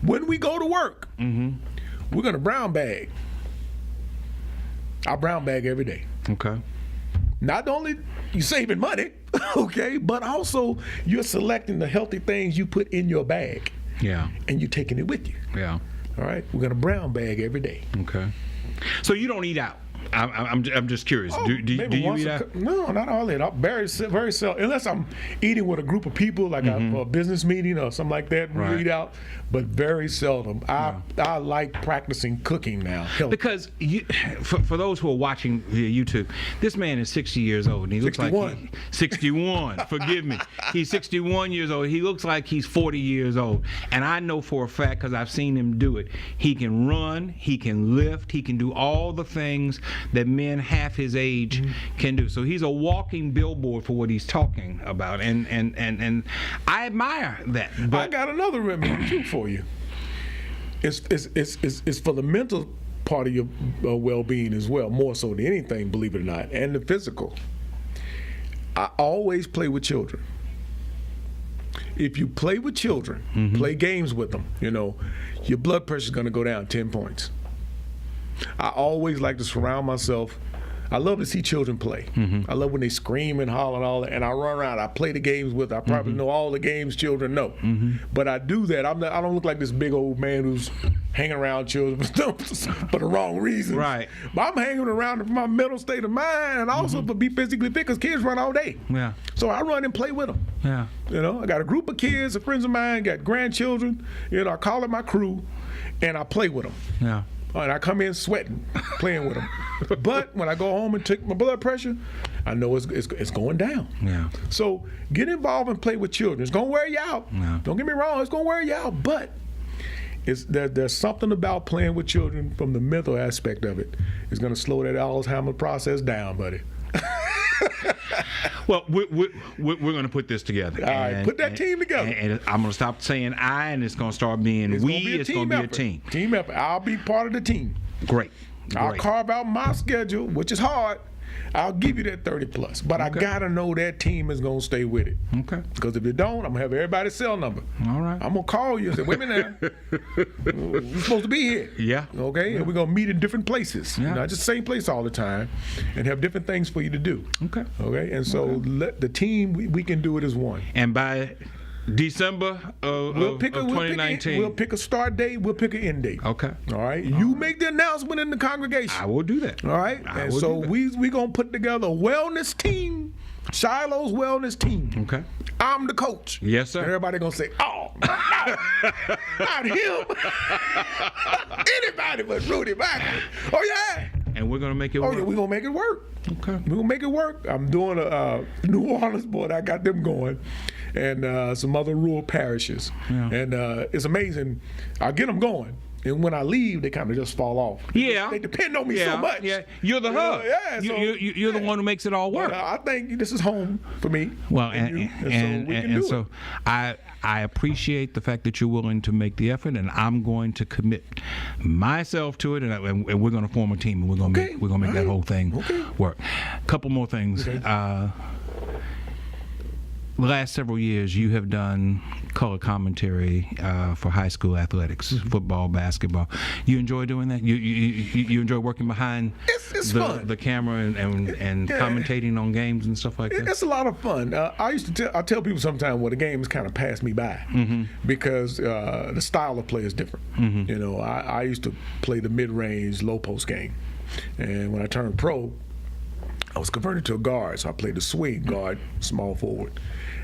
When we go to work, we're going to brown bag. I brown bag every day. Not only you saving money, but also you're selecting the healthy things you put in your bag. Yeah. And you're taking it with you. Yeah. All right. We're gonna brown bag every day. So you don't eat out. I'm just curious. Do you eat out? No, not all that. Very seldom. Unless I'm eating with a group of people, like a business meeting or something like that. We eat out, but very seldom. I like practicing cooking now. Because for those who are watching via YouTube, this man is 60 years old, and he looks 61. 61. Forgive me. He's 61 years old. He looks like he's 40 years old, and I know for a fact because I've seen him do it. He can run. He can lift. He can do all the things that men half his age can do. So he's a walking billboard for what he's talking about, and I admire that. But I got another remedy too for you. It's for the mental part of your well-being as well, more so than anything, believe it or not, and the physical. I always play with children. If you play with children, play games with them, your blood pressure is going to go down 10 points. I always like to surround myself. I love to see children play. I love when they scream and holler and all that, and I run around. I play the games with. I probably know all the games children know. But I do that. I don't look like this big old man who's hanging around children for the wrong reasons. Right. But I'm hanging around for my mental state of mind and also to be physically fit, because kids run all day. Yeah. So I run and play with them. Yeah. You know, I got a group of kids, friends of mine, got grandchildren. You know, I call it my crew, and I play with them. Yeah. And I come in sweating, playing with them. But when I go home and take my blood pressure, I know it's going down. Yeah. So get involved and play with children. It's going to wear you out. Yeah. Don't get me wrong, it's going to wear you out. But there's something about playing with children from the mental aspect of it. It's going to slow that Alzheimer's process down, buddy. Well, we're going to put this together. All right, put that team together. And I'm going to stop saying I, and it's going to start being It's we. going to be It's going to be a team. Team effort. I'll be part of the team. Great. I'll carve out my schedule, which is hard. I'll give you that 30 plus, but I gotta know that team is gonna stay with it. Okay. Because if you don't, I'm gonna have everybody's cell number. All right. I'm gonna call you and say, wait a minute now. We're supposed to be here. Yeah. Okay? And we're gonna meet in different places. Yeah. Not just the same place all the time, and have different things for you to do. Okay. Okay? And so let the team, we can do it as one. And by December of 2019. We'll pick a start date. We'll pick an end date. Okay. All right. You make the announcement in the congregation. I will do that. All right. And so we gonna put together a wellness team, Shiloh's wellness team. Okay. I'm the coach. Yes, sir. And everybody gonna say, oh, no, not him. Anybody but Rudy Macklin. Oh yeah. And we're gonna make it Oh work. yeah, we're gonna make it work. Okay. We're gonna make it work. I'm doing a New Orleans board. I got them going, and some other rural parishes. Yeah. And it's amazing. I get them going, and when I leave, they kind of just fall off. Yeah. They depend on me so much. Yeah. You're the hub. Yeah. So, You're the one who makes it all work. I think this is home for me. Well, and so I appreciate the fact that you're willing to make the effort, and I'm going to commit myself to it, and we're going to form a team, and we're going to make that whole thing work. A couple more things. Okay. The last several years, you have done color commentary for high school athletics, football, basketball. You enjoy doing that? You enjoy working behind it's fun. The camera and commentating on games and stuff like that? It's a lot of fun. I tell people sometimes, well, the games kind of pass me by because the style of play is different. You know, I used to play the mid-range, low-post game. And when I turned pro, I was converted to a guard, so I played the swing guard, small forward.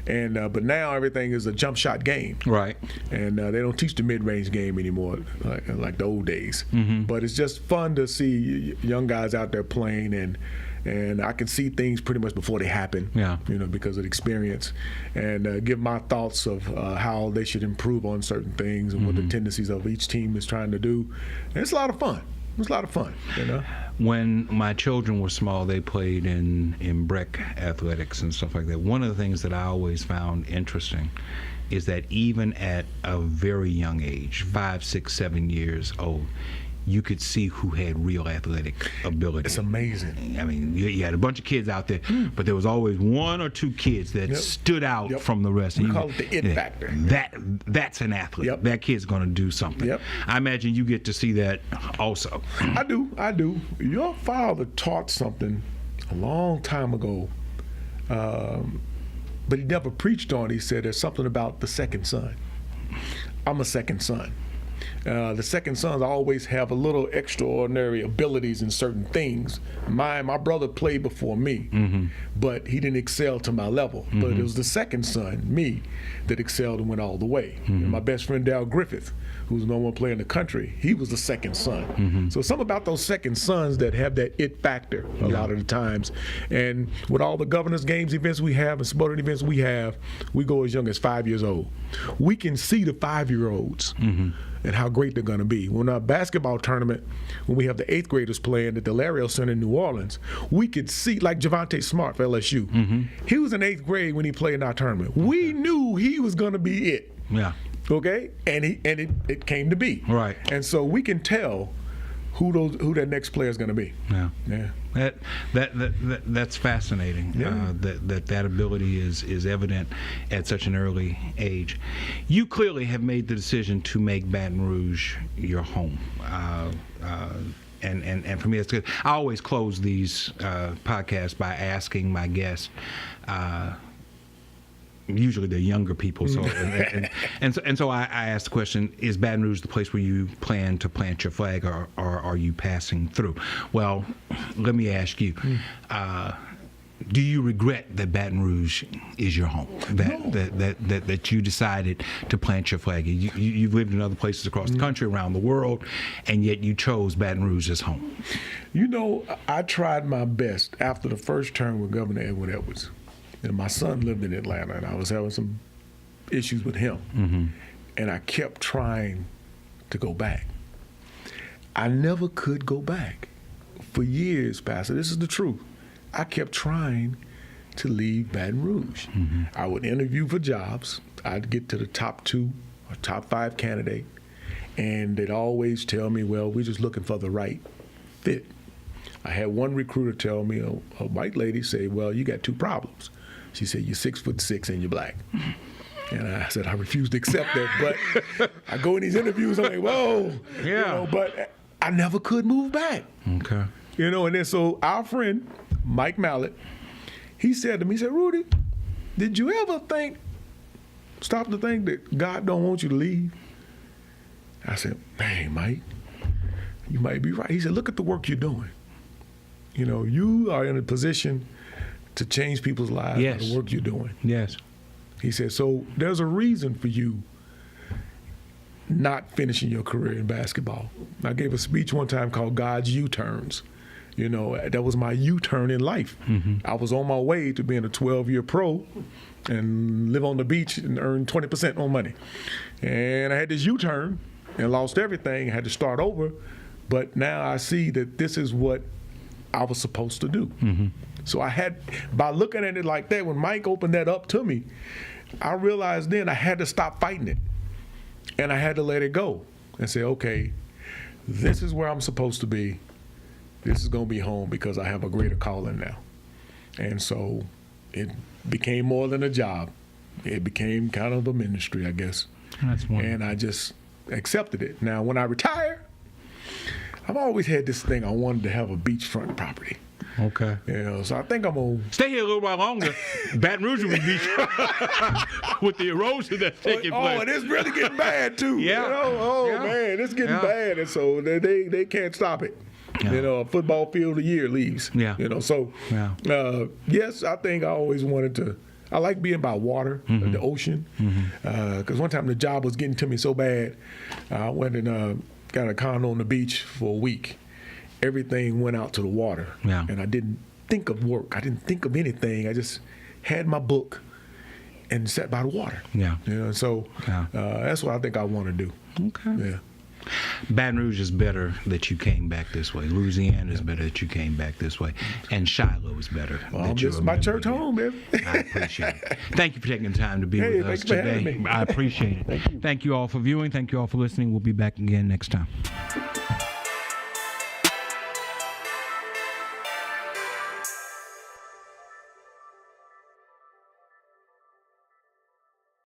And but now everything is a jump shot game, right? And they don't teach the mid-range game anymore, like the old days. But it's just fun to see young guys out there playing, and I can see things pretty much before they happen. Yeah. You know, because of the experience, and give my thoughts of how they should improve on certain things and what the tendencies of each team is trying to do. And it's a lot of fun. It's a lot of fun, you know. When my children were small, they played in brick athletics and stuff like that. One of the things that I always found interesting is that even at a very young age, 5, 6, 7 years old, you could see who had real athletic ability. It's amazing. I mean, you had a bunch of kids out there, but there was always one or two kids that stood out from the rest. We call it the it factor. That's an athlete. Yep. That kid's going to do something. Yep. I imagine you get to see that also. I do. Your father taught something a long time ago, but he never preached on it. He said there's something about the second son. I'm a second son. The second sons always have a little extraordinary abilities in certain things. My brother played before me, but he didn't excel to my level. But it was the second son, me, that excelled and went all the way. And my best friend, Dal Griffith, who's the number one player in the country, he was the second son. So something about those second sons that have that it factor a lot of the times. And with all the governors games events we have and sporting events we have, we go as young as 5 years old. We can see the 5-year-olds and how great they're going to be. When our basketball tournament, when we have the 8th graders playing at the Lario Center in New Orleans, we could see, like Javante Smart for LSU. He was in 8th grade when he played in our tournament. We knew he was going to be it. Yeah. Okay, and it came to be. Right. And so we can tell who that next player is going to be. Yeah. That's fascinating. Yeah. That ability is evident at such an early age. You clearly have made the decision to make Baton Rouge your home. and for me, it's good. I always close these podcasts by asking my guests. Usually they're younger people, so and so I asked the question: is Baton Rouge the place where you plan to plant your flag, or are you passing through? Well, let me ask you: do you regret that Baton Rouge is your home? That you decided to plant your flag? You've lived in other places across the country, around the world, and yet you chose Baton Rouge as home. You know, I tried my best after the first term with Governor Edwin Edwards. And my son lived in Atlanta, and I was having some issues with him. And I kept trying to go back. I never could go back. For years, Pastor, this is the truth. I kept trying to leave Baton Rouge. I would interview for jobs. I'd get to the top 2 or top 5 candidate, and they'd always tell me, well, we're just looking for the right fit. I had one recruiter tell me, a white lady say, well, you got 2 problems. She said, you're 6'6" and you're black. And I said, I refuse to accept that. But I go in these interviews, I'm like, whoa. Yeah. You know, but I never could move back. Okay. You know, and then so our friend, Mike Mallett, he said to me, he said, Rudy, did you ever stop to think that God don't want you to leave? I said, hey, Mike, you might be right. He said, look at the work you're doing. You know, you are in a position to change people's lives by the work you're doing. Yes. He said, so there's a reason for you not finishing your career in basketball. I gave a speech one time called God's U-Turns. You know, that was my U-turn in life. I was on my way to being a 12-year pro and live on the beach and earn 20% more money. And I had this U-turn and lost everything. I had to start over. But now I see that this is what I was supposed to do. So I had, by looking at it like that, when Mike opened that up to me, I realized then I had to stop fighting it. And I had to let it go and say, okay, this is where I'm supposed to be. This is going to be home because I have a greater calling now. And so it became more than a job. It became kind of a ministry, I guess. That's wonderful. And I just accepted it. Now, when I retire, I've always had this thing I wanted to have a beachfront property. Okay. You know, so I think I'm going to stay here a little while longer. Baton Rouge will be beach with the erosion that's taking place. Oh, and it's really getting bad too. Yeah. You know? Man, it's getting bad, and so they can't stop it. Yeah. You know, a football field a year leaves. Yeah. You know, so yes, I think I always wanted to. I like being by water, the ocean, because one time the job was getting to me so bad, I went and got a condo on the beach for a week. Everything went out to the water, and I didn't think of work. I didn't think of anything. I just had my book and sat by the water. Yeah, you know. So that's what I think I want to do. Okay. Yeah. Baton Rouge is better that you came back this way. Louisiana is better that you came back this way. And Shiloh is better. This is my church home, man. I appreciate it. Thank you for taking the time to be with us today. I appreciate it. Thank you all for viewing. Thank you all for listening. We'll be back again next time.